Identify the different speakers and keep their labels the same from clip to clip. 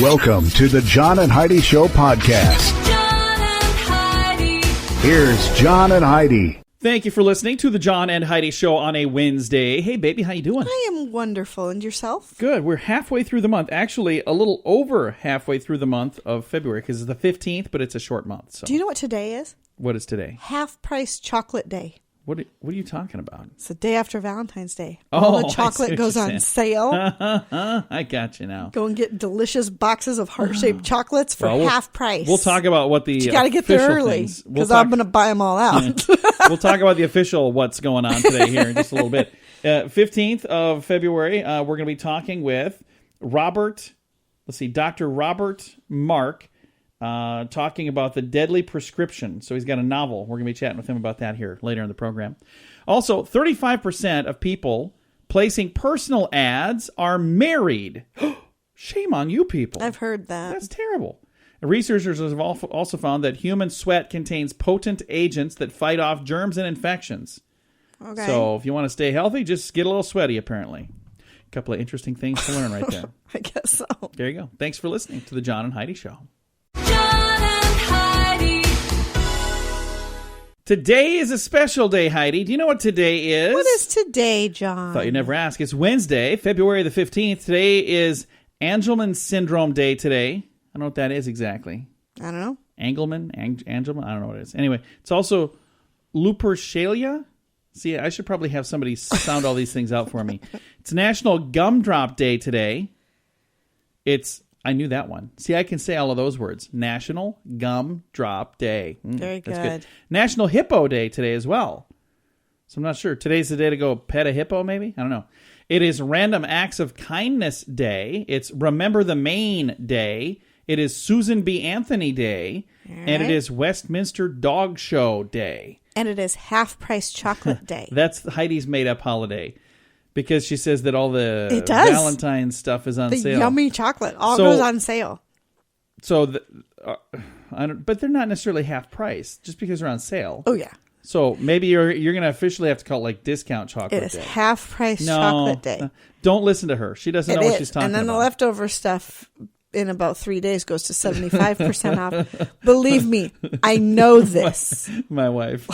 Speaker 1: Welcome to the John and Heidi Show podcast.
Speaker 2: John and Heidi.
Speaker 1: Here's John and Heidi.
Speaker 3: Thank you for listening to the John and Heidi Show on a Wednesday. Hey, baby, how you doing?
Speaker 4: I am wonderful. And yourself?
Speaker 3: Good. We're halfway through the month. Actually, a little over halfway through the month of February because it's the 15th, but it's a short month. So.
Speaker 4: Do you know what today is?
Speaker 3: What is today?
Speaker 4: Half-price chocolate day.
Speaker 3: What are you talking about?
Speaker 4: It's the day after Valentine's Day.
Speaker 3: Oh,
Speaker 4: all the
Speaker 3: I see
Speaker 4: chocolate
Speaker 3: what
Speaker 4: goes
Speaker 3: you're
Speaker 4: on
Speaker 3: saying.
Speaker 4: sale.
Speaker 3: I got you now.
Speaker 4: Go and get delicious boxes of heart-shaped chocolates for half price.
Speaker 3: We'll talk about what the
Speaker 4: you got to get there early because I'm going to buy them all out.
Speaker 3: We'll talk about the official what's going on today here in just a little bit. 15th of February, we're going to be talking with Dr. Robert Marx, talking about the Deadly Prescription. So he's got a novel. We're going to be chatting with him about that here later in the program. Also, 35% of people placing personal ads are married. Shame on you people.
Speaker 4: I've heard that.
Speaker 3: That's terrible. Researchers have also found that human sweat contains potent agents that fight off germs and infections.
Speaker 4: Okay.
Speaker 3: So if you want to stay healthy, just get a little sweaty, apparently. A couple of interesting things to learn right there.
Speaker 4: I guess so.
Speaker 3: There you go. Thanks for listening to the John and Heidi Show.
Speaker 2: John and Heidi.
Speaker 3: Today is a special day, Heidi. Do you know what today is?
Speaker 4: What is today, John?
Speaker 3: Thought you'd never ask. It's Wednesday, February the 15th. Today is Angelman Syndrome Day today. I don't know what that is exactly.
Speaker 4: I don't know.
Speaker 3: Angelman? Angelman? I don't know what it is. Anyway, it's also Lupercalia. See, I should probably have somebody sound all these things out for me. It's National Gumdrop Day today. I knew that one. See, I can say all of those words. National Gumdrop Day.
Speaker 4: Very
Speaker 3: that's
Speaker 4: good.
Speaker 3: National Hippo Day today as well. So I'm not sure. Today's the day to go pet a hippo, maybe? I don't know. It is Random Acts of Kindness Day. It's Remember the Maine Day. It is Susan B. Anthony Day. And it is Westminster Dog Show Day.
Speaker 4: And it is half-price chocolate day.
Speaker 3: That's Heidi's made-up holiday. Because she says that all the
Speaker 4: It does.
Speaker 3: Valentine's stuff is on
Speaker 4: The
Speaker 3: sale.
Speaker 4: yummy chocolate all goes on sale.
Speaker 3: So, but they're not necessarily half price just because they're on sale.
Speaker 4: Oh, yeah.
Speaker 3: So maybe you're going to officially have to call it like discount chocolate
Speaker 4: It is
Speaker 3: day.
Speaker 4: half-price chocolate day.
Speaker 3: Don't listen to her. She doesn't know what she's talking about.
Speaker 4: And then the leftover stuff in about 3 days goes to 75% off. Believe me, I know this.
Speaker 3: My wife.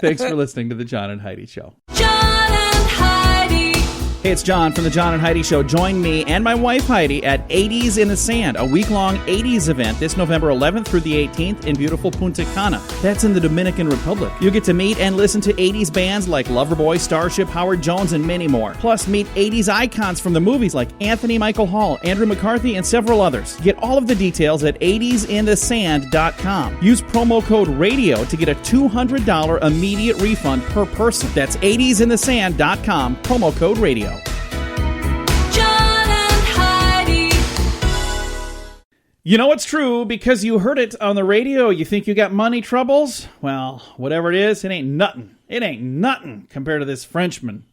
Speaker 3: Thanks for listening to the John and Heidi Show.
Speaker 2: John and Heidi.
Speaker 3: Hey, it's John from the John and Heidi Show. Join me and my wife Heidi at 80s in the Sand, a week-long 80s event this November 11th through the 18th in beautiful Punta Cana. That's in the Dominican Republic. You'll get to meet and listen to 80s bands like Loverboy, Starship, Howard Jones, and many more. Plus, meet 80s icons from the movies like Anthony Michael Hall, Andrew McCarthy, and several others. Get all of the details at 80sinthesand.com. Use promo code RADIO to get a $200 immediate refund per person. That's 80sinthesand.com, promo code RADIO.
Speaker 2: John and Heidi.
Speaker 3: You know it's true because you heard it on the radio. You think you got money troubles? Well, whatever it is, it ain't nothing. It ain't nothing compared to this Frenchman.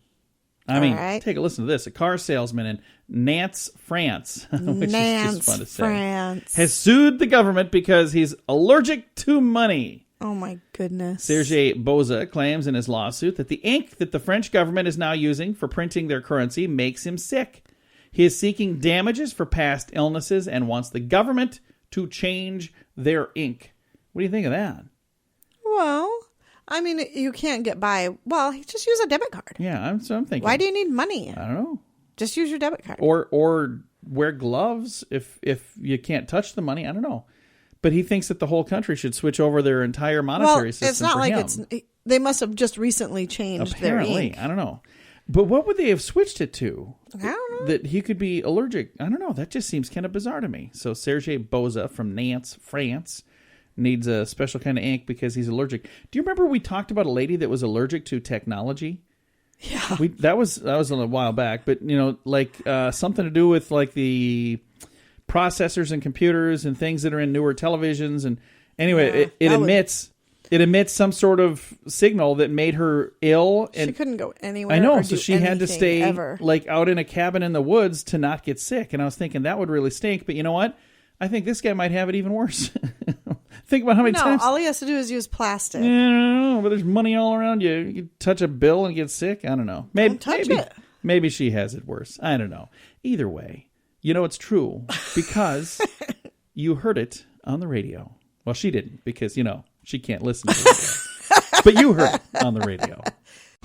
Speaker 3: I mean, take a listen to this. A car salesman in Nantes, France, which is just fun to say,
Speaker 4: France.
Speaker 3: has sued the government because he's allergic to money.
Speaker 4: Oh, my goodness.
Speaker 3: Serge Boza claims in his lawsuit that the ink that the French government is now using for printing their currency makes him sick. He is seeking damages for past illnesses and wants the government to change their ink. What do you think of that?
Speaker 4: Well, I mean, you can't get by. Well, just use a debit card.
Speaker 3: Yeah, I'm thinking.
Speaker 4: Why do you need money?
Speaker 3: I don't know.
Speaker 4: Just use your debit card.
Speaker 3: Or wear gloves if you can't touch the money. I don't know. But he thinks that the whole country should switch over their entire monetary system.
Speaker 4: It's not
Speaker 3: for
Speaker 4: like
Speaker 3: him.
Speaker 4: they must have just recently changed their ink.
Speaker 3: I don't know. But what would they have switched it to?
Speaker 4: I don't know.
Speaker 3: That he could be allergic. I don't know. That just seems kind of bizarre to me. So Serge Boza from Nantes, France, needs a special kind of ink because he's allergic. Do you remember we talked about a lady that was allergic to technology?
Speaker 4: Yeah.
Speaker 3: That was a while back. But, like something to do with like the processors and computers and things that are in newer televisions. And anyway, it emits some sort of signal that made her ill. And
Speaker 4: she couldn't go anywhere.
Speaker 3: I know,
Speaker 4: or
Speaker 3: so
Speaker 4: do
Speaker 3: she had to stay
Speaker 4: ever.
Speaker 3: like out in a cabin in the woods to not get sick. And I was thinking that would really stink. But you know what? I think this guy might have it even worse. Think about how many times.
Speaker 4: No, all he has to do is use plastic.
Speaker 3: Yeah, I don't know, but there's money all around you. You can touch a bill and get sick. I don't know.
Speaker 4: Don't touch it.
Speaker 3: Maybe she has it worse. I don't know. Either way, You know it's true because you heard it on the radio. Well, she didn't because, she can't listen to it. But you heard it on the radio.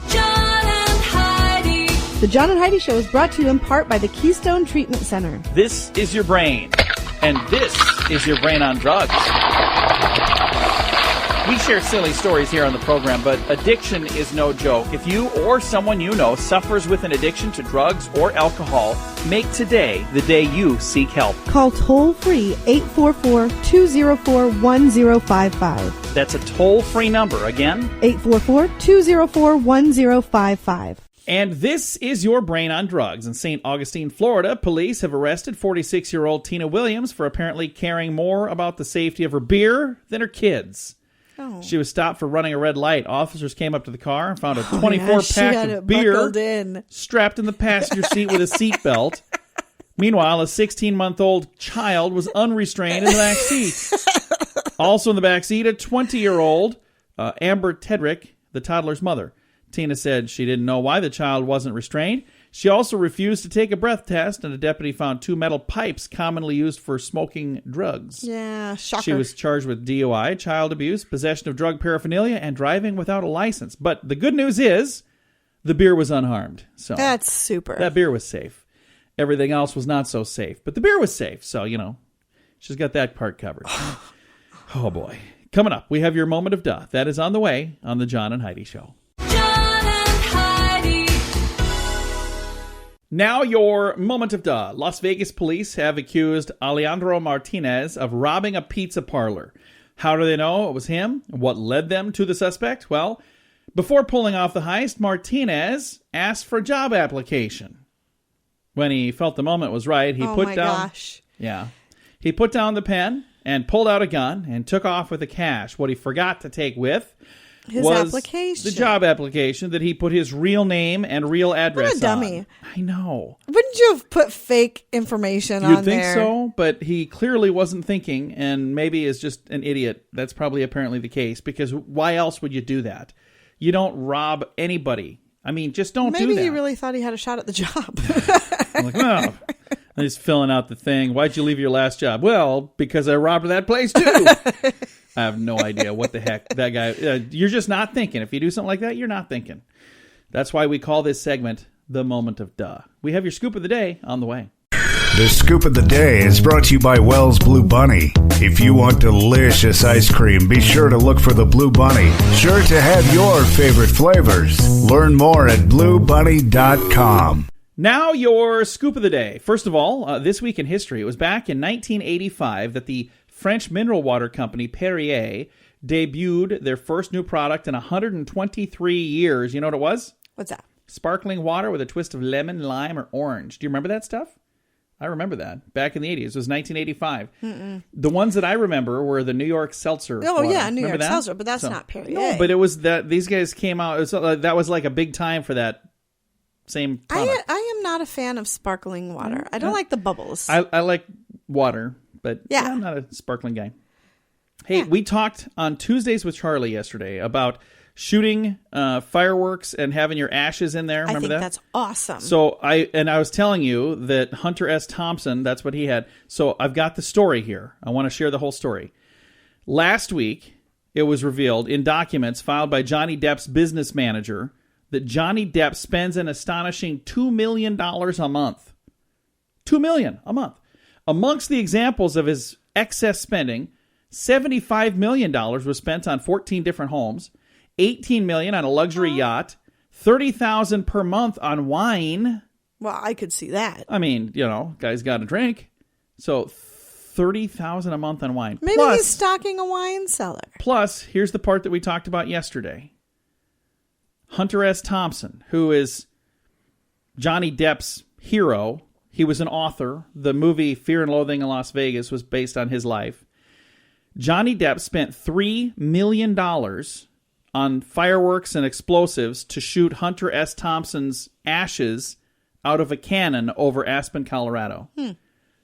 Speaker 2: John and Heidi.
Speaker 4: The John and Heidi Show is brought to you in part by the Keystone Treatment Center.
Speaker 3: This is your brain, and this is your brain on drugs. We share silly stories here on the program, but addiction is no joke. If you or someone you know suffers with an addiction to drugs or alcohol, make today the day you seek help.
Speaker 4: Call toll-free 844-204-1055.
Speaker 3: That's a toll-free number. Again,
Speaker 4: 844-204-1055.
Speaker 3: And this is your brain on drugs. In St. Augustine, Florida, police have arrested 46-year-old Tina Williams for apparently caring more about the safety of her beer than her kids.
Speaker 4: Oh.
Speaker 3: She was stopped for running a red light. Officers came up to the car and found a 24-pack of beer strapped in the passenger seat with a seatbelt. Meanwhile, a 16-month-old child was unrestrained in the back seat. Also in the back seat, a 20-year-old, Amber Tedrick, the toddler's mother. Tina said she didn't know why the child wasn't restrained. She also refused to take a breath test, and a deputy found 2 metal pipes commonly used for smoking drugs.
Speaker 4: Yeah, shocker.
Speaker 3: She was charged with DUI, child abuse, possession of drug paraphernalia, and driving without a license. But the good news is the beer was unharmed. So
Speaker 4: that's super.
Speaker 3: That beer was safe. Everything else was not so safe, but the beer was safe. So, she's got that part covered. Oh, boy. Coming up, we have your moment of duh. That is on the way on the John and Heidi Show. Now your moment of duh. Las Vegas police have accused Alejandro Martinez of robbing a pizza parlor. How do they know it was him? What led them to the suspect? Well, before pulling off the heist, Martinez asked for a job application. When he felt the moment was right, he put down he put down the pen and pulled out a gun and took off with the cash. What he forgot to take with
Speaker 4: his
Speaker 3: was
Speaker 4: application.
Speaker 3: The job application that he put his real name and real address
Speaker 4: what a dummy.
Speaker 3: on. I know.
Speaker 4: Wouldn't you have put fake information on there?
Speaker 3: You'd think so, but he clearly wasn't thinking and maybe is just an idiot. That's probably apparently the case because why else would you do that? You don't rob anybody. I mean, just don't do that.
Speaker 4: Maybe he really thought he had a shot at the job.
Speaker 3: I'm like, no. He's filling out the thing. Why'd you leave your last job? Well, because I robbed that place too. I have no idea what the heck that guy... you're just not thinking. If you do something like that, you're not thinking. That's why we call this segment the moment of duh. We have your scoop of the day on the way.
Speaker 1: The scoop of the day is brought to you by Wells Blue Bunny. If you want delicious ice cream, be sure to look for the Blue Bunny. Sure to have your favorite flavors. Learn more at bluebunny.com.
Speaker 3: Now your scoop of the day. First of all, this week in history, it was back in 1985 that the French mineral water company Perrier debuted their first new product in 123 years. You know what it was?
Speaker 4: What's that?
Speaker 3: Sparkling water with a twist of lemon, lime, or orange. Do you remember that stuff? I remember that. Back in the 80s. It was 1985. Mm-mm. The ones that I remember were the New York Seltzer water.
Speaker 4: Oh, yeah, New
Speaker 3: Remember
Speaker 4: York
Speaker 3: that?
Speaker 4: Seltzer, but that's not Perrier.
Speaker 3: No, but it was that these guys came out. That was like a big time for that same product.
Speaker 4: I am not a fan of sparkling water. I don't like the bubbles.
Speaker 3: I like water, but I'm not a sparkling guy. Hey, we talked on Tuesdays with Charlie yesterday about shooting fireworks and having your ashes in there. Remember that?
Speaker 4: That's awesome.
Speaker 3: So I was telling you that Hunter S. Thompson, that's what he had. So I've got the story here. I want to share the whole story. Last week, it was revealed in documents filed by Johnny Depp's business manager that Johnny Depp spends an astonishing $2 million a month. $2 million a month. Amongst the examples of his excess spending, $75 million was spent on 14 different homes, $18 million on a luxury yacht, $30,000 per month on wine.
Speaker 4: Well, I could see that.
Speaker 3: I mean, guy's got a drink. So $30,000 a month on wine.
Speaker 4: Maybe he's stocking a wine cellar.
Speaker 3: Plus, here's the part that we talked about yesterday. Hunter S. Thompson, who is Johnny Depp's hero. He was an author. The movie Fear and Loathing in Las Vegas was based on his life. Johnny Depp spent $3 million on fireworks and explosives to shoot Hunter S. Thompson's ashes out of a cannon over Aspen, Colorado.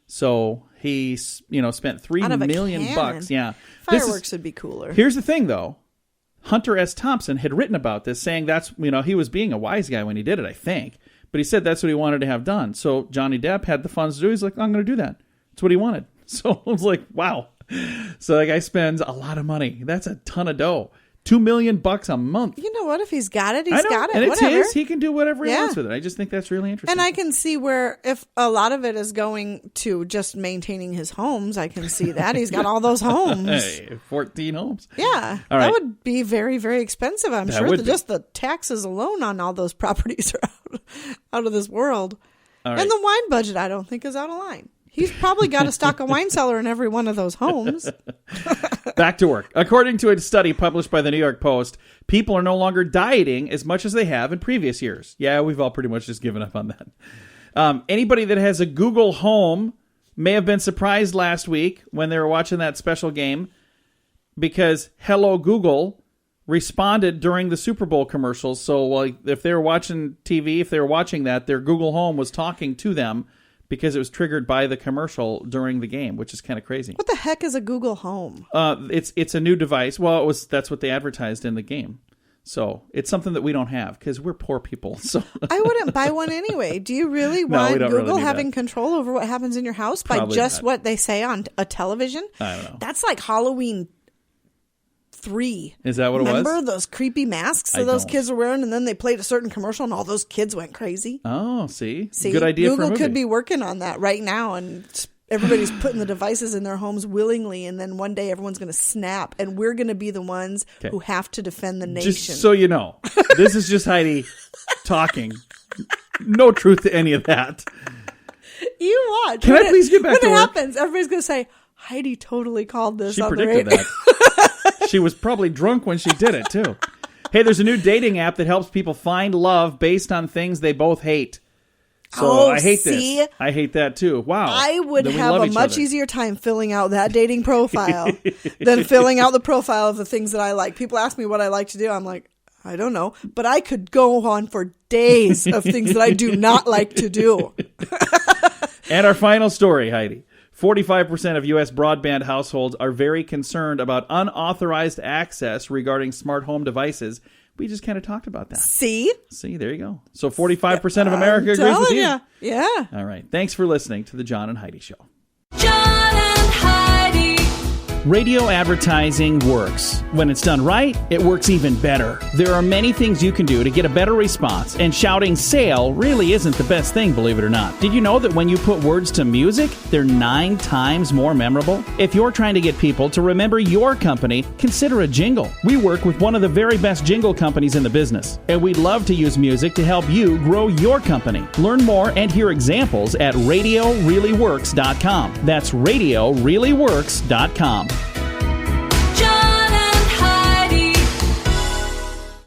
Speaker 3: So he, spent $3 million bucks. Yeah.
Speaker 4: Fireworks would be cooler.
Speaker 3: Here's the thing, though. Hunter S. Thompson had written about this, saying that's, he was being a wise guy when he did it, I think. But But he said that's what he wanted to have done. So Johnny Depp had the funds to do. He's like, I'm going to do that. That's what he wanted. So I was like, wow. So that guy spends a lot of money. That's a ton of dough. $2 million a month.
Speaker 4: You know what? If he's got it,
Speaker 3: I
Speaker 4: he's
Speaker 3: know,
Speaker 4: got it.
Speaker 3: and it's
Speaker 4: Whatever.
Speaker 3: his. He can do whatever he
Speaker 4: Yeah.
Speaker 3: wants with it. I just think that's really interesting.
Speaker 4: And I can see where if a lot of it is going to just maintaining his homes, I can see that. He's got all those homes.
Speaker 3: Hey, 14 homes.
Speaker 4: Yeah.
Speaker 3: All right.
Speaker 4: That would be very, very expensive, I'm
Speaker 3: That
Speaker 4: sure.
Speaker 3: would be.
Speaker 4: Just the taxes alone on all those properties are out of this world.
Speaker 3: All right.
Speaker 4: And the wine budget, I don't think, is out of line. He's probably got to stock a wine cellar in every one of those homes.
Speaker 3: Back to work. According to a study published by the New York Post, people are no longer dieting as much as they have in previous years. Yeah, we've all pretty much just given up on that. Anybody that has a Google Home may have been surprised last week when they were watching that special game because Hello Google responded during the Super Bowl commercials. So if they were watching TV, if they were watching that, their Google Home was talking to them because it was triggered by the commercial during the game, which is kind of crazy.
Speaker 4: What the heck is a Google Home?
Speaker 3: It's a new device. Well, that's what they advertised in the game. So it's something that we don't have because we're poor people. So
Speaker 4: I wouldn't buy one anyway. Do you really
Speaker 3: No,
Speaker 4: want
Speaker 3: we don't really
Speaker 4: Google
Speaker 3: need
Speaker 4: having
Speaker 3: that.
Speaker 4: control over what happens in your house by
Speaker 3: Probably
Speaker 4: just
Speaker 3: not.
Speaker 4: what they say on a television?
Speaker 3: I don't know.
Speaker 4: That's like Halloween 3.
Speaker 3: Is that what it was?
Speaker 4: Remember those creepy masks
Speaker 3: I
Speaker 4: that those
Speaker 3: don't.
Speaker 4: kids were wearing, and then they played a certain commercial, and all those kids went crazy?
Speaker 3: Oh, see?
Speaker 4: See,
Speaker 3: Good idea
Speaker 4: Google
Speaker 3: for a movie.
Speaker 4: could be working on that right now, and everybody's putting the devices in their homes willingly, and then one day everyone's going to snap, and we're going to be the ones
Speaker 3: Okay.
Speaker 4: who have to defend the nation.
Speaker 3: Just so you know, this is just Heidi talking. No truth to any of that.
Speaker 4: You watch.
Speaker 3: Can I
Speaker 4: When
Speaker 3: please get back to
Speaker 4: When it
Speaker 3: work?
Speaker 4: happens, everybody's going to say, Heidi totally called this
Speaker 3: She
Speaker 4: on the
Speaker 3: predicted
Speaker 4: radio.
Speaker 3: that. She was probably drunk when she did it, too. Hey, there's a new dating app that helps people find love based on things they both hate. So
Speaker 4: Oh,
Speaker 3: I hate
Speaker 4: see?
Speaker 3: this. I hate that, too. Wow.
Speaker 4: I would
Speaker 3: Then we
Speaker 4: have
Speaker 3: love
Speaker 4: a
Speaker 3: each
Speaker 4: much
Speaker 3: other.
Speaker 4: easier time filling out that dating profile than filling out the profile of the things that I like. People ask me what I like to do. I'm like, I don't know. But I could go on for days of things that I do not like to do.
Speaker 3: And our final story, Heidi. 45% of U.S. broadband households are very concerned about unauthorized access regarding smart home devices. We just kind of talked about that.
Speaker 4: See?
Speaker 3: See, there you go. So 45% of America agrees with
Speaker 4: Telling
Speaker 3: you.
Speaker 4: ya. Yeah.
Speaker 3: All right. Thanks for listening to the John and Heidi Show.
Speaker 2: John and Heidi.
Speaker 3: Radio advertising works. When it's done right, it works even better. There are many things you can do to get a better response, and shouting sale really isn't the best thing, believe it or not. Did you know that when you put words to music, they're 9 times more memorable? If you're trying to get people to remember your company, consider a jingle. We work with one of the very best jingle companies in the business, and we'd love to use music to help you grow your company. Learn more and hear examples at RadioReallyWorks.com. That's RadioReallyWorks.com.
Speaker 2: John and Heidi.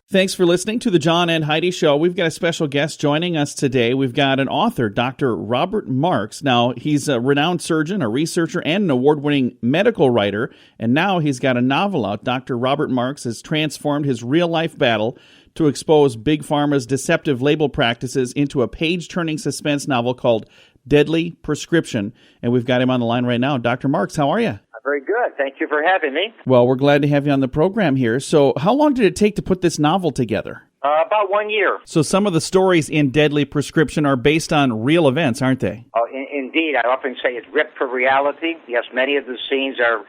Speaker 3: Thanks for listening to the John and Heidi Show. We've got a special guest joining us today. We've got an author, Dr. Robert Marx. Now, he's a renowned surgeon, a researcher, and an award-winning medical writer, and now he's got a novel out. Dr. Robert Marx has transformed his real-life battle to expose Big Pharma's deceptive label practices into a page-turning suspense novel called Deadly Prescription. And we've got him on the line right now. Dr. Marx, how are you?
Speaker 5: Very good. Thank you for having me.
Speaker 3: Well, we're glad to have you on the program here. So how long did it take to put this novel together?
Speaker 5: About 1 year.
Speaker 3: So some of the stories in Deadly Prescription are based on real events, aren't they?
Speaker 5: Oh, indeed. I often say it's ripped for reality. Yes, many of the scenes are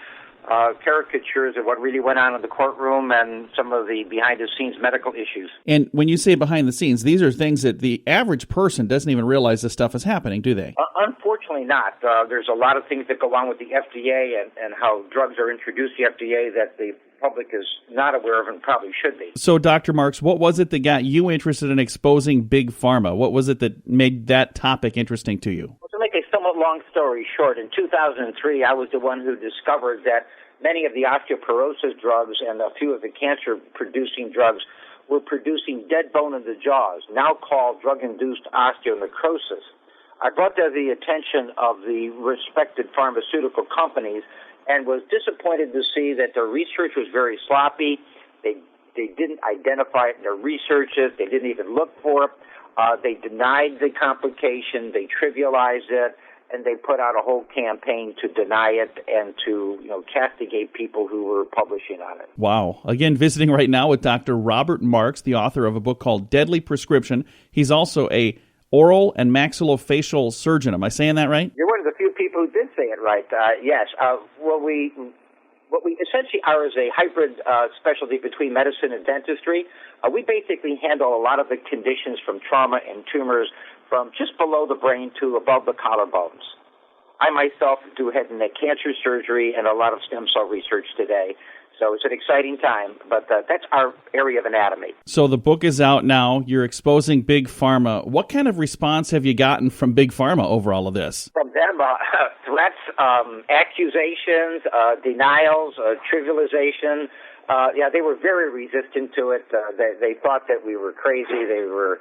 Speaker 5: caricatures of what really went on in the courtroom and some of the behind-the-scenes medical issues.
Speaker 3: And when you say behind the scenes, these are things that the average person doesn't even realize this stuff is happening, do they?
Speaker 5: Unfortunately not. There's a lot of things that go on with the FDA and how drugs are introduced to the FDA that the public is not aware of and probably should be.
Speaker 3: So, Dr. Marx, what was it that got you interested in exposing Big Pharma? What was it that made that topic interesting to you?
Speaker 5: Well, to make a somewhat long story short, in 2003, I was the one who discovered that many of the osteoporosis drugs and a few of the cancer-producing drugs were producing dead bone in the jaws, now called drug-induced osteonecrosis. I brought that to the attention of the respected pharmaceutical companies and was disappointed to see that their research was very sloppy. They didn't identify it in their researches. They didn't even look for it. They denied the complication. They trivialized it. And they put out a whole campaign to deny it and to, castigate people who were publishing on it.
Speaker 3: Wow. Again, visiting right now with Dr. Robert Marx, the author of a book called Deadly Prescription. He's also a oral and maxillofacial surgeon. Am I saying that right?
Speaker 5: You're one of the few people who did say it right. Yes. What we essentially are is a hybrid specialty between medicine and dentistry. We basically handle a lot of the conditions from trauma and tumors from just below the brain to above the collarbones. I myself do head and neck cancer surgery and a lot of stem cell research today. So it's an exciting time, but that's our area of anatomy.
Speaker 3: So the book is out now. You're exposing Big Pharma. What kind of response have you gotten from Big Pharma over all of this?
Speaker 5: From them, threats, accusations, denials, trivialization. They were very resistant to it. They thought that we were crazy. They were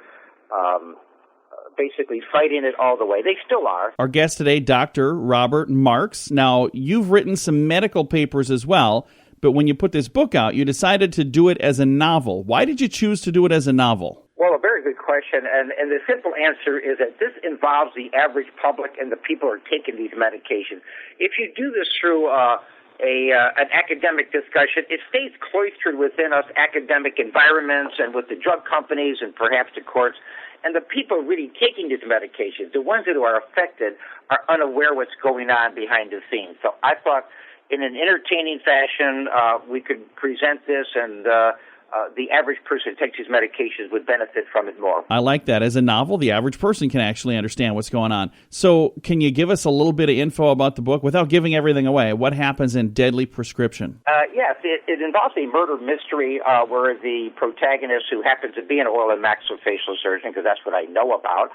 Speaker 5: basically fighting it all the way. They still are.
Speaker 3: Our guest today, Dr. Robert Marx. Now, you've written some medical papers as well, but when you put this book out, you decided to do it as a novel. Why did you choose to do it as a novel?
Speaker 5: Well, a very good question, and the simple answer is that this involves the average public and the people who are taking these medications. If you do this through an academic discussion, it stays cloistered within us academic environments and with the drug companies and perhaps the courts. And the people really taking these medications, the ones that are affected, are unaware what's going on behind the scenes. So I thought in an entertaining fashion, we could present this, and the average person who takes these medications would benefit from it more.
Speaker 3: I like that. As a novel, the average person can actually understand what's going on. So can you give us a little bit of info about the book without giving everything away? What happens in Deadly Prescription?
Speaker 5: Yes, it involves a murder mystery where the protagonist, who happens to be an oral and maxillofacial surgeon, because that's what I know about,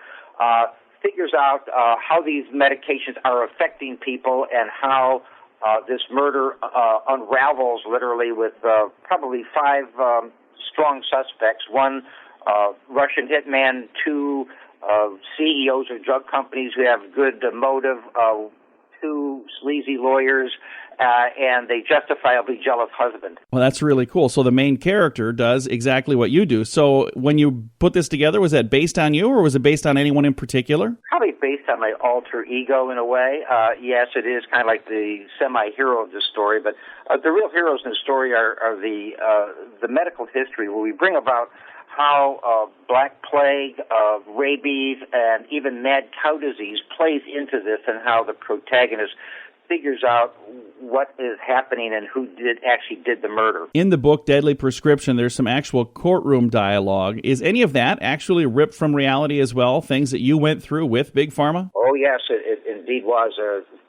Speaker 5: figures out how these medications are affecting people and how this murder unravels literally with probably 5 strong suspects. 1 Russian hitman, 2 CEOs of drug companies who have good motive, 2 sleazy lawyers, and a justifiably jealous husband.
Speaker 3: Well, that's really cool. So the main character does exactly what you do. So when you put this together, was that based on you, or was it based on anyone in particular?
Speaker 5: Probably based on my alter ego in a way. Yes, it is kind of like the semi-hero of the story, but the real heroes in the story are the medical history, where we bring about how Black Plague, rabies, and even mad cow disease plays into this, and how the protagonist figures out what is happening and who actually did the murder.
Speaker 3: In the book, Deadly Prescription, there's some actual courtroom dialogue. Is any of that actually ripped from reality as well, things that you went through with Big Pharma?
Speaker 5: Oh, yes, it indeed was.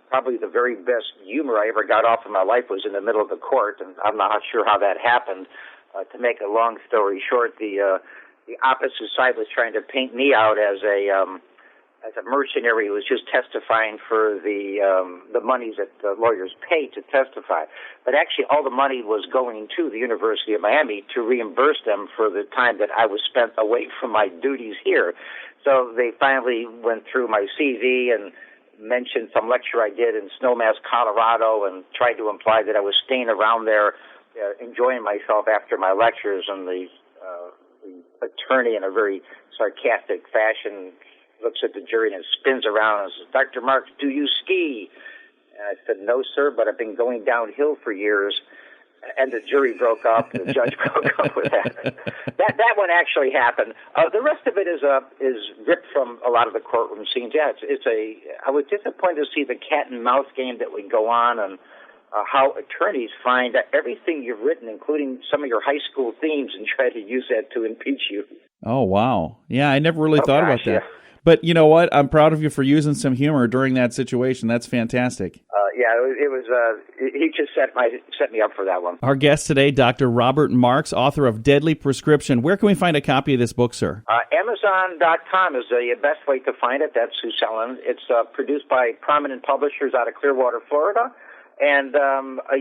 Speaker 5: Probably the very best humor I ever got off in my life was in the middle of the court, and I'm not sure how that happened. To make a long story short, the opposite side was trying to paint me out as a mercenary who was just testifying for the monies that the lawyers pay to testify. But actually, all the money was going to the University of Miami to reimburse them for the time that I was spent away from my duties here. So they finally went through my CV and mentioned some lecture I did in Snowmass, Colorado, and tried to imply that I was staying around there enjoying myself after my lectures. And the attorney, in a very sarcastic fashion, looks at the jury and spins around and says, "Dr. Marx, do you ski?" And I said, "No, sir, but I've been going downhill for years." And the jury broke up. The judge broke up with that. That one actually happened. The rest of it is ripped from a lot of the courtroom scenes. Yeah, I was disappointed to see the cat and mouse game that would go on, and how attorneys find everything you've written, including some of your high school themes, and try to use that to impeach you.
Speaker 3: Oh, wow. Yeah, I never really thought about that.
Speaker 5: Yeah.
Speaker 3: But you know what? I'm proud of you for using some humor during that situation. That's fantastic.
Speaker 5: It was. He just set me up for that one.
Speaker 3: Our guest today, Dr. Robert Marx, author of Deadly Prescription. Where can we find a copy of this book, sir?
Speaker 5: Amazon.com is the best way to find it. That's who's selling. It's produced by prominent publishers out of Clearwater, Florida. And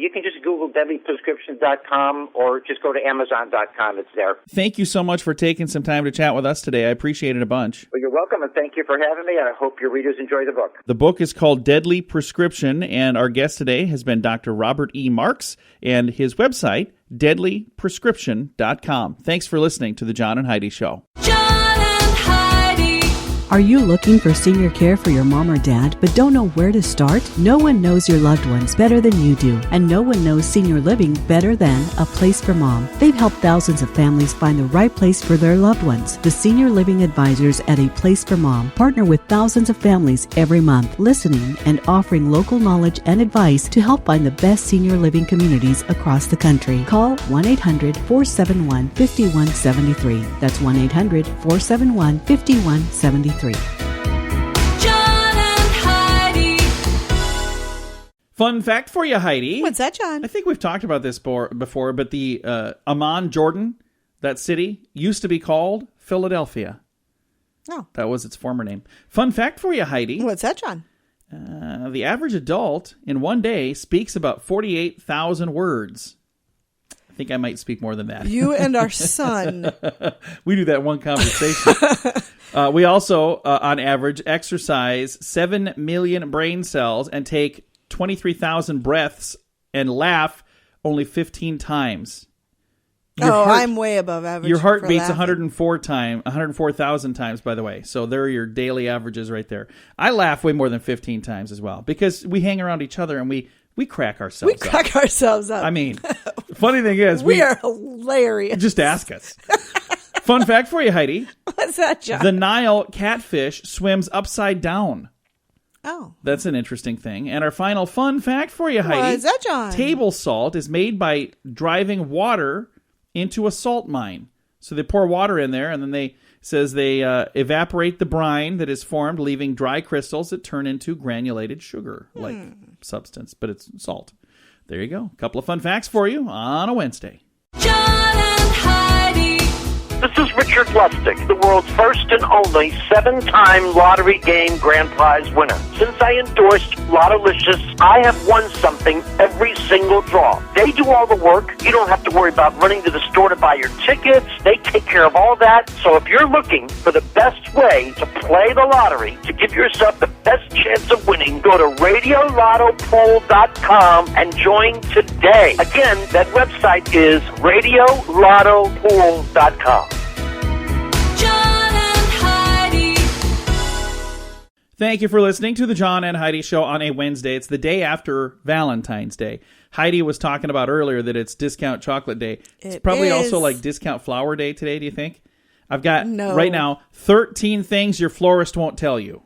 Speaker 5: you can just Google deadlyprescription.com or just go to Amazon.com. It's there.
Speaker 3: Thank you so much for taking some time to chat with us today. I appreciate it a bunch.
Speaker 5: Well, you're welcome, and thank you for having me, and I hope your readers enjoy the book.
Speaker 3: The book is called Deadly Prescription, and our guest today has been Dr. Robert E. Marx, and his website, deadlyprescription.com. Thanks for listening to The John and Heidi Show.
Speaker 2: John and Heidi.
Speaker 6: Are you looking for senior care for your mom or dad but don't know where to start? No one knows your loved ones better than you do, and no one knows senior living better than A Place for Mom. They've helped thousands of families find the right place for their loved ones. The Senior Living Advisors at A Place for Mom partner with thousands of families every month, listening and offering local knowledge and advice to help find the best senior living communities across the country. Call 1-800-471-5173. That's 1-800-471-5173.
Speaker 2: John and Heidi.
Speaker 3: Fun fact for you, Heidi.
Speaker 4: What's that, John?
Speaker 3: I think we've talked about this before, but the Amman, Jordan, that city, used to be called Philadelphia.
Speaker 4: Oh.
Speaker 3: That was its former name. Fun fact for you, Heidi.
Speaker 4: What's that, John?
Speaker 3: The average adult in one day speaks about 48,000 words. I think I might speak more than that.
Speaker 4: You and our son.
Speaker 3: We do that in one conversation. We also, on average, exercise 7 million brain cells and take 23,000 breaths and laugh only 15 times.
Speaker 4: I'm way above average.
Speaker 3: Your heart
Speaker 4: for
Speaker 3: beats
Speaker 4: laughing.
Speaker 3: 104,000 times, by the way. So there are your daily averages right there. I laugh way more than 15 times as well because we hang around each other and we crack ourselves
Speaker 4: We crack ourselves up.
Speaker 3: I mean, funny thing is,
Speaker 4: we are hilarious.
Speaker 3: just ask us. Fun fact for you, Heidi.
Speaker 4: What's that, John?
Speaker 3: The Nile catfish swims upside down.
Speaker 4: Oh.
Speaker 3: That's an interesting thing. And our final fun fact for you, Heidi.
Speaker 4: What's that, John?
Speaker 3: Table salt is made by driving water into a salt mine. So they pour water in there, and then they evaporate the brine that is formed, leaving dry crystals that turn into granulated sugar-like substance, but it's salt. There you go. A couple of fun facts for you on a Wednesday.
Speaker 2: John and Heidi.
Speaker 7: This is Richard Lustig, the world's first and only 7-time lottery game grand prize winner. Since I endorsed Lottolicious, I have won something every single draw. They do all the work. You don't have to worry about running to the store to buy your tickets. They take care of all that. So if you're looking for the best way to play the lottery, to give yourself the best chance of winning, go to RadioLottoPool.com and join today. Again, that website is RadioLottoPool.com.
Speaker 2: John and Heidi.
Speaker 3: Thank you for listening to the John and Heidi Show on a Wednesday. It's the day after Valentine's Day. Heidi was talking about earlier that it's Discount Chocolate Day. It's probably also like Discount Flower Day today, do you think? I've got, right now, 13 things your florist won't tell you.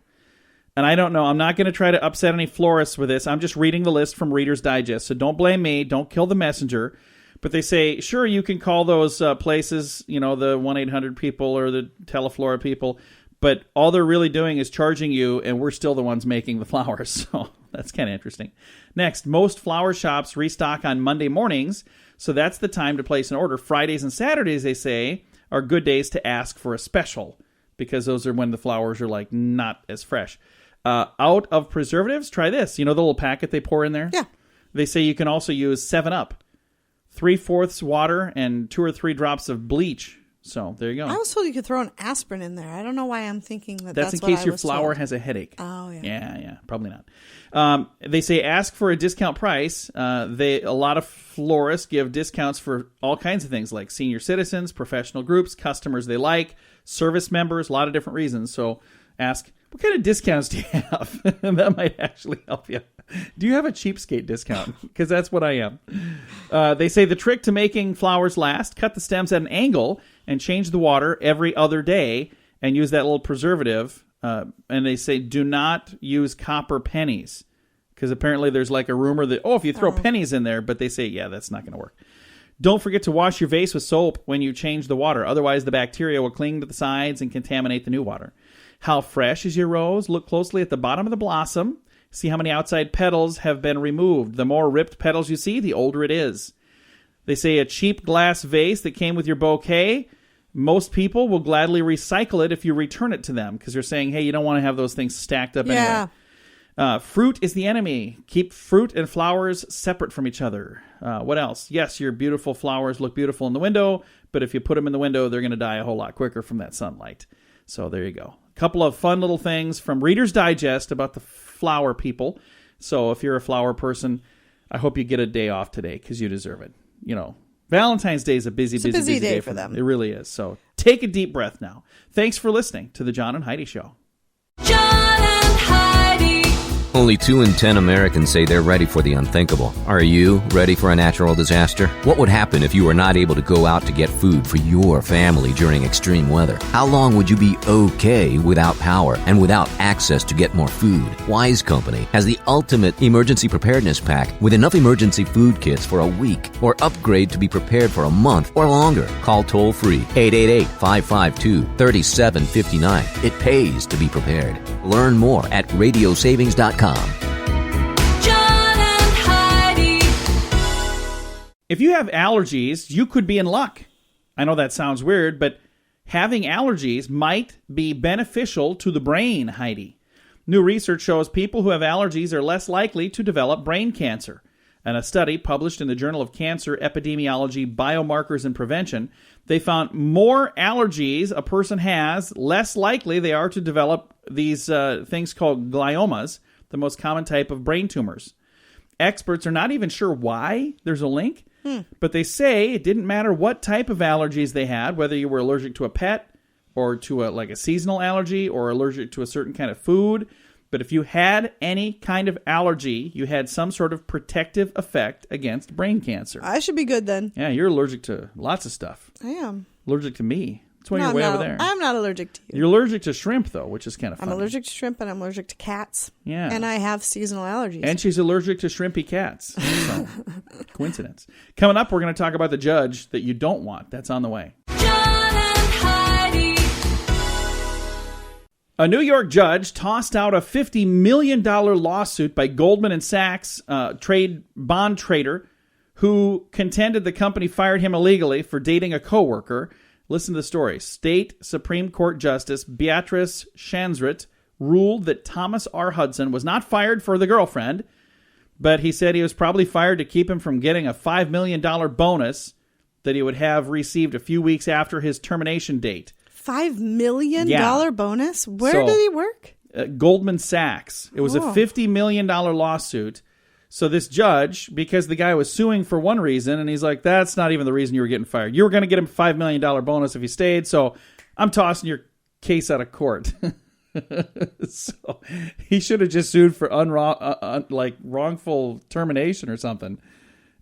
Speaker 3: And I don't know. I'm not going to try to upset any florists with this. I'm just reading the list from Reader's Digest. So don't blame me. Don't kill the messenger. But they say, sure, you can call those places, the 1-800 people or the Teleflora people, but all they're really doing is charging you, and we're still the ones making the flowers. So that's kind of interesting. Next, most flower shops restock on Monday mornings, so that's the time to place an order. Fridays and Saturdays, they say, are good days to ask for a special, because those are when the flowers are not as fresh. Out of preservatives, try this. The little packet they pour in there?
Speaker 4: Yeah.
Speaker 3: They say you can also use 7-Up. 3/4 water and 2 or 3 drops of bleach. So there you go.
Speaker 4: I was told you could throw an aspirin in there. I don't know why I'm thinking that's
Speaker 3: in
Speaker 4: what
Speaker 3: case
Speaker 4: I
Speaker 3: your
Speaker 4: was
Speaker 3: flower
Speaker 4: told.
Speaker 3: has a headache.
Speaker 4: Oh, yeah.
Speaker 3: Yeah, probably not. They say ask for a discount price. A lot of florists give discounts for all kinds of things like senior citizens, professional groups, customers they like, service members, a lot of different reasons. So ask, what kind of discounts do you have? And that might actually help you. Do you have a cheapskate discount? Because that's what I am. They say the trick to making flowers last, cut the stems at an angle and change the water every other day and use that little preservative. And they say do not use copper pennies because apparently there's a rumor that, if you throw pennies in there, but they say, that's not going to work. Don't forget to wash your vase with soap when you change the water. Otherwise, the bacteria will cling to the sides and contaminate the new water. How fresh is your rose? Look closely at the bottom of the blossom. See how many outside petals have been removed. The more ripped petals you see, the older it is. They say a cheap glass vase that came with your bouquet, most people will gladly recycle it if you return it to them because they're saying, hey, you don't want to have those things stacked up anyway. Fruit is the enemy. Keep fruit and flowers separate from each other. What else? Yes, your beautiful flowers look beautiful in the window, but if you put them in the window, they're going to die a whole lot quicker from that sunlight. So there you go. A couple of fun little things from Reader's Digest about the flower people. So if you're a flower person, I hope you get a day off today because you deserve it. Valentine's Day is a busy day for them. It really is. So take a deep breath now. Thanks for listening to The John and Heidi Show.
Speaker 8: Only 2 in 10 Americans say they're ready for the unthinkable. Are you ready for a natural disaster? What would happen if you were not able to go out to get food for your family during extreme weather? How long would you be okay without power and without access to get more food? Wise Company has the ultimate emergency preparedness pack with enough emergency food kits for a week, or upgrade to be prepared for a month or longer. Call toll-free 888-552-3759. It pays to be prepared. Learn more at radiosavings.com.
Speaker 2: John and Heidi.
Speaker 3: If you have allergies, you could be in luck. I know that sounds weird, but having allergies might be beneficial to the brain, Heidi. New research shows people who have allergies are less likely to develop brain cancer. In a study published in the Journal of Cancer Epidemiology, Biomarkers and Prevention, they found more allergies a person has, less likely they are to develop these things called gliomas, the most common type of brain tumors. Experts are not even sure why there's a link, but they say it didn't matter what type of allergies they had, whether you were allergic to a pet or to a seasonal allergy or allergic to a certain kind of food. But if you had any kind of allergy, you had some sort of protective effect against brain cancer.
Speaker 4: I should be good then.
Speaker 3: Yeah, you're allergic to lots of stuff.
Speaker 4: I am.
Speaker 3: Allergic to me. That's why you're way over there.
Speaker 4: I'm not allergic to you.
Speaker 3: You're allergic to shrimp, though, which is kind of funny.
Speaker 4: I'm allergic to shrimp and I'm allergic to cats.
Speaker 3: Yeah.
Speaker 4: And I have seasonal allergies.
Speaker 3: And she's allergic to shrimpy cats. So, coincidence. Coming up, we're going to talk about the judge that you don't want. That's on the way.
Speaker 2: John and Heidi.
Speaker 3: A New York judge tossed out a $50 million lawsuit by Goldman & Sachs bond trader who contended the company fired him illegally for dating a coworker. Listen to the story. State Supreme Court Justice Beatrice Shanzrit ruled that Thomas R. Hudson was not fired for the girlfriend, but he said he was probably fired to keep him from getting a $5 million bonus that he would have received a few weeks after his termination date.
Speaker 4: $5 million bonus? Where
Speaker 3: So,
Speaker 4: did he work?
Speaker 3: Goldman Sachs. It was a $50 million lawsuit. So this judge, because the guy was suing for one reason, and he's like, that's not even the reason you were getting fired. You were going to get him a $5 million bonus if you stayed, so I'm tossing your case out of court. So he should have just sued for wrongful termination or something.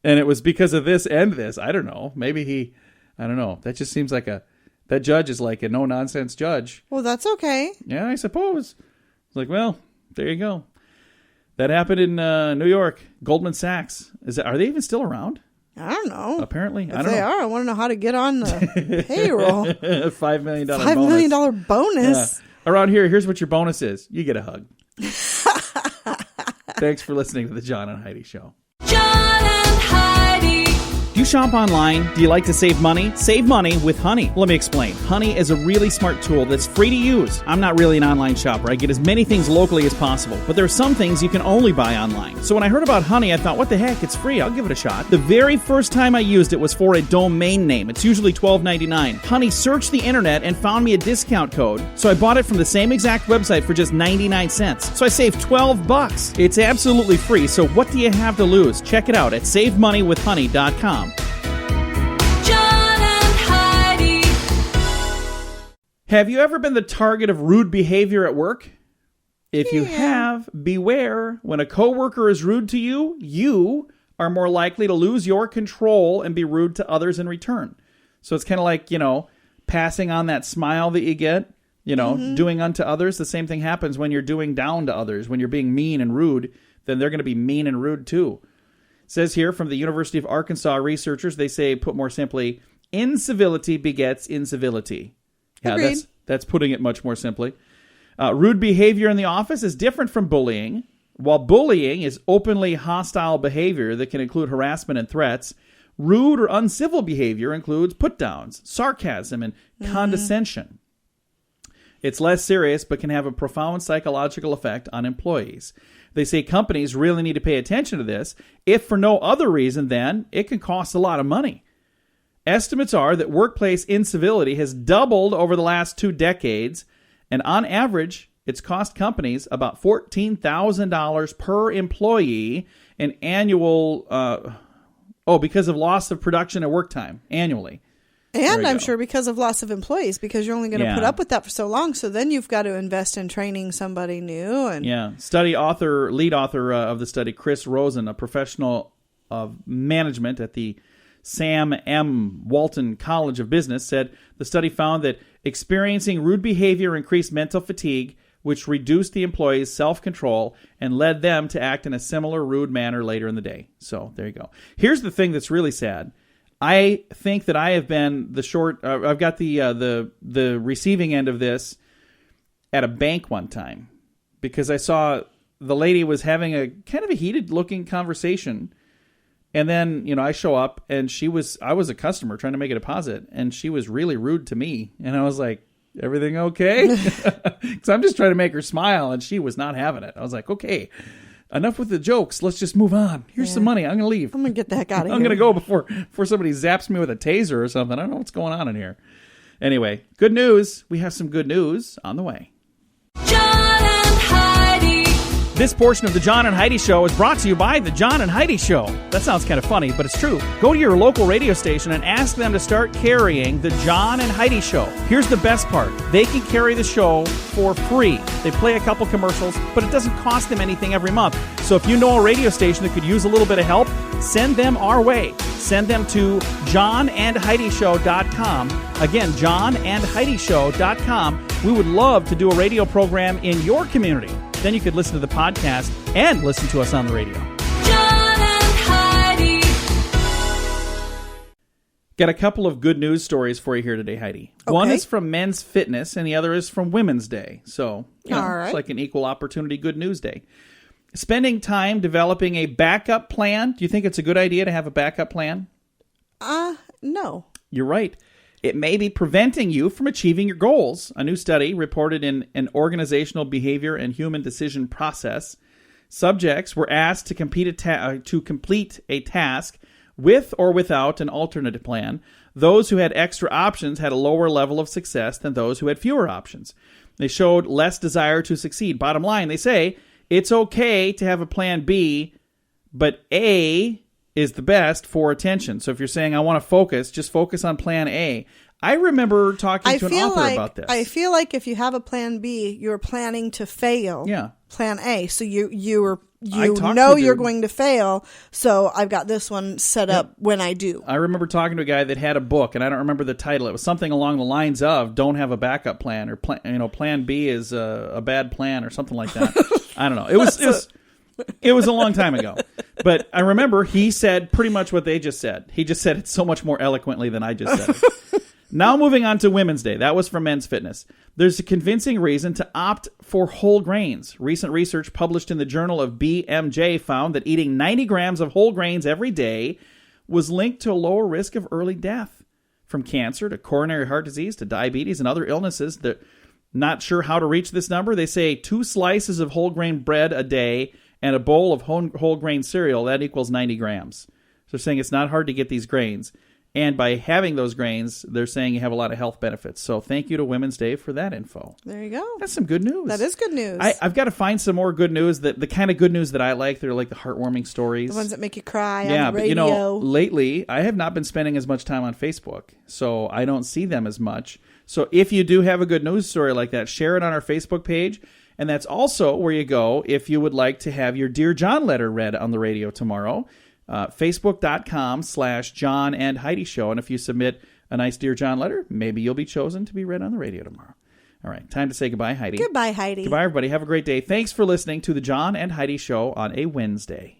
Speaker 3: And it was because of this and this. I don't know. Maybe I don't know. That just seems like that judge is like a no-nonsense judge.
Speaker 4: Well, that's okay.
Speaker 3: Yeah, I suppose. It's like, well, there you go. That happened in New York. Goldman Sachs. Are they even still around?
Speaker 4: I don't know.
Speaker 3: Apparently.
Speaker 4: If
Speaker 3: I don't
Speaker 4: they
Speaker 3: know.
Speaker 4: are, I want to know how to get on the payroll.
Speaker 3: $5 million bonus.
Speaker 4: $5 million bonus.
Speaker 3: Yeah. Around here, here's what your bonus is. You get a hug. Thanks for listening to the John and Heidi Show.
Speaker 2: John and Heidi.
Speaker 3: Do you shop online? Do you like to save money? Save money with Honey. Let me explain. Honey is a really smart tool that's free to use. I'm not really an online shopper. I get as many things locally as possible, but there are some things you can only buy online. So when I heard about Honey, I thought, what the heck? It's free. I'll give it a shot. The very first time I used it was for a domain name. It's usually $12.99. Honey searched the internet and found me a discount code, so I bought it from the same exact website for just 99 cents. So I saved $12. It's absolutely free, so what do you have to lose? Check it out at SaveMoneyWithHoney.com. Have you ever been the target of rude behavior at work? If you have, beware. When a coworker is rude to you, you are more likely to lose your control and be rude to others in return. So it's kind of like, passing on that smile that you get, doing unto others. The same thing happens when you're doing down to others. When you're being mean and rude, then they're going to be mean and rude too. It says here from the University of Arkansas researchers, they say, put more simply, incivility begets incivility. Yeah, that's putting it much more simply. Rude behavior in the office is different from bullying. While bullying is openly hostile behavior that can include harassment and threats, rude or uncivil behavior includes put-downs, sarcasm, and condescension. It's less serious but can have a profound psychological effect on employees. They say companies really need to pay attention to this, if for no other reason than it can cost a lot of money. Estimates are that workplace incivility has doubled over the last 2 decades, and on average, it's cost companies about $14,000 per employee in annual, because of loss of production and work time annually.
Speaker 4: And
Speaker 3: you
Speaker 4: I'm
Speaker 3: go.
Speaker 4: sure because of loss of employees, because you're only going to put
Speaker 3: Yeah.
Speaker 4: up with that for so long. So then you've got to invest in training somebody new. And
Speaker 3: Yeah. Lead author of the study, Chris Rosen, a professional of management at the Sam M. Walton College of Business, said the study found that experiencing rude behavior increased mental fatigue, which reduced the employees' self-control and led them to act in a similar rude manner later in the day. So there you go. Here's the thing that's really sad. I think that I have been I've got the receiving end of this at a bank one time, because I saw the lady was having a kind of a heated looking conversation. And then, I show up and I was a customer trying to make a deposit, and she was really rude to me. And I was like, everything okay? Because I'm just trying to make her smile, and she was not having it. I was like, okay, enough with the jokes. Let's just move on. Here's some money. I'm going to leave.
Speaker 4: I'm going to get the heck out of here.
Speaker 3: I'm going to go before somebody zaps me with a taser or something. I don't know what's going on in here. Anyway, good news. We have some good news on the way.
Speaker 2: John and Heidi.
Speaker 3: This portion of the John and Heidi Show is brought to you by the John and Heidi Show. That sounds kind of funny, but it's true. Go to your local radio station and ask them to start carrying the John and Heidi Show. Here's the best part. They can carry the show for free. They play a couple commercials, but it doesn't cost them anything every month. So if you know a radio station that could use a little bit of help, send them our way. Send them to johnandheidishow.com. Again, johnandheidishow.com. We would love to do a radio program in your community. Then you could listen to the podcast and listen to us on the radio.
Speaker 2: John and Heidi.
Speaker 3: Got a couple of good news stories for you here today, Heidi. One
Speaker 4: Okay.
Speaker 3: is from Men's Fitness, and the other is from Women's Day. So,
Speaker 4: All right.
Speaker 3: it's like an equal opportunity good news day. Spending time developing a backup plan. Do you think it's a good idea to have a backup plan?
Speaker 4: No.
Speaker 3: You're right. It may be preventing you from achieving your goals. A new study reported in an organizational behavior and human decision process. Subjects were asked to complete a task with or without an alternate plan. Those who had extra options had a lower level of success than those who had fewer options. They showed less desire to succeed. Bottom line, they say it's okay to have a plan B, but A is the best for attention. So if you're saying, I want to focus, just focus on plan A. I remember talking to an author about this.
Speaker 4: I feel like if you have a plan B, you're planning to fail.
Speaker 3: Yeah.
Speaker 4: Plan A. So you
Speaker 3: talked to
Speaker 4: know
Speaker 3: a
Speaker 4: you're
Speaker 3: dude.
Speaker 4: going to fail. So I've got this one set up when I do.
Speaker 3: I remember talking to a guy that had a book, and I don't remember the title. It was something along the lines of "Don't have a backup plan," or Plan B is a bad plan, or something like that. I don't know. It was a long time ago, but I remember he said pretty much what they just said. He just said it so much more eloquently than I just said it. Now moving on to Women's Day. That was for Men's Fitness. There's a convincing reason to opt for whole grains. Recent research published in the Journal of BMJ found that eating 90 grams of whole grains every day was linked to a lower risk of early death, from cancer to coronary heart disease to diabetes and other illnesses. That not sure how to reach this number. They say 2 slices of whole grain bread a day and a bowl of whole grain cereal, that equals 90 grams. So they're saying it's not hard to get these grains. And by having those grains, they're saying you have a lot of health benefits. So thank you to Women's Day for that info.
Speaker 4: There you go.
Speaker 3: That's some good news.
Speaker 4: That is good news.
Speaker 3: I've got to find some more good news, the kind of good news that I like. They're like the heartwarming stories.
Speaker 4: The ones that make you cry
Speaker 3: Yeah,
Speaker 4: on the
Speaker 3: but
Speaker 4: radio.
Speaker 3: lately I have not been spending as much time on Facebook, so I don't see them as much. So if you do have a good news story like that, share it on our Facebook page. And that's also where you go if you would like to have your Dear John letter read on the radio tomorrow. Facebook.com/John and Heidi Show. And if you submit a nice Dear John letter, maybe you'll be chosen to be read on the radio tomorrow. All right, time to say goodbye, Heidi.
Speaker 4: Goodbye, Heidi.
Speaker 3: Goodbye, everybody. Have a great day. Thanks for listening to the John and Heidi Show on a Wednesday.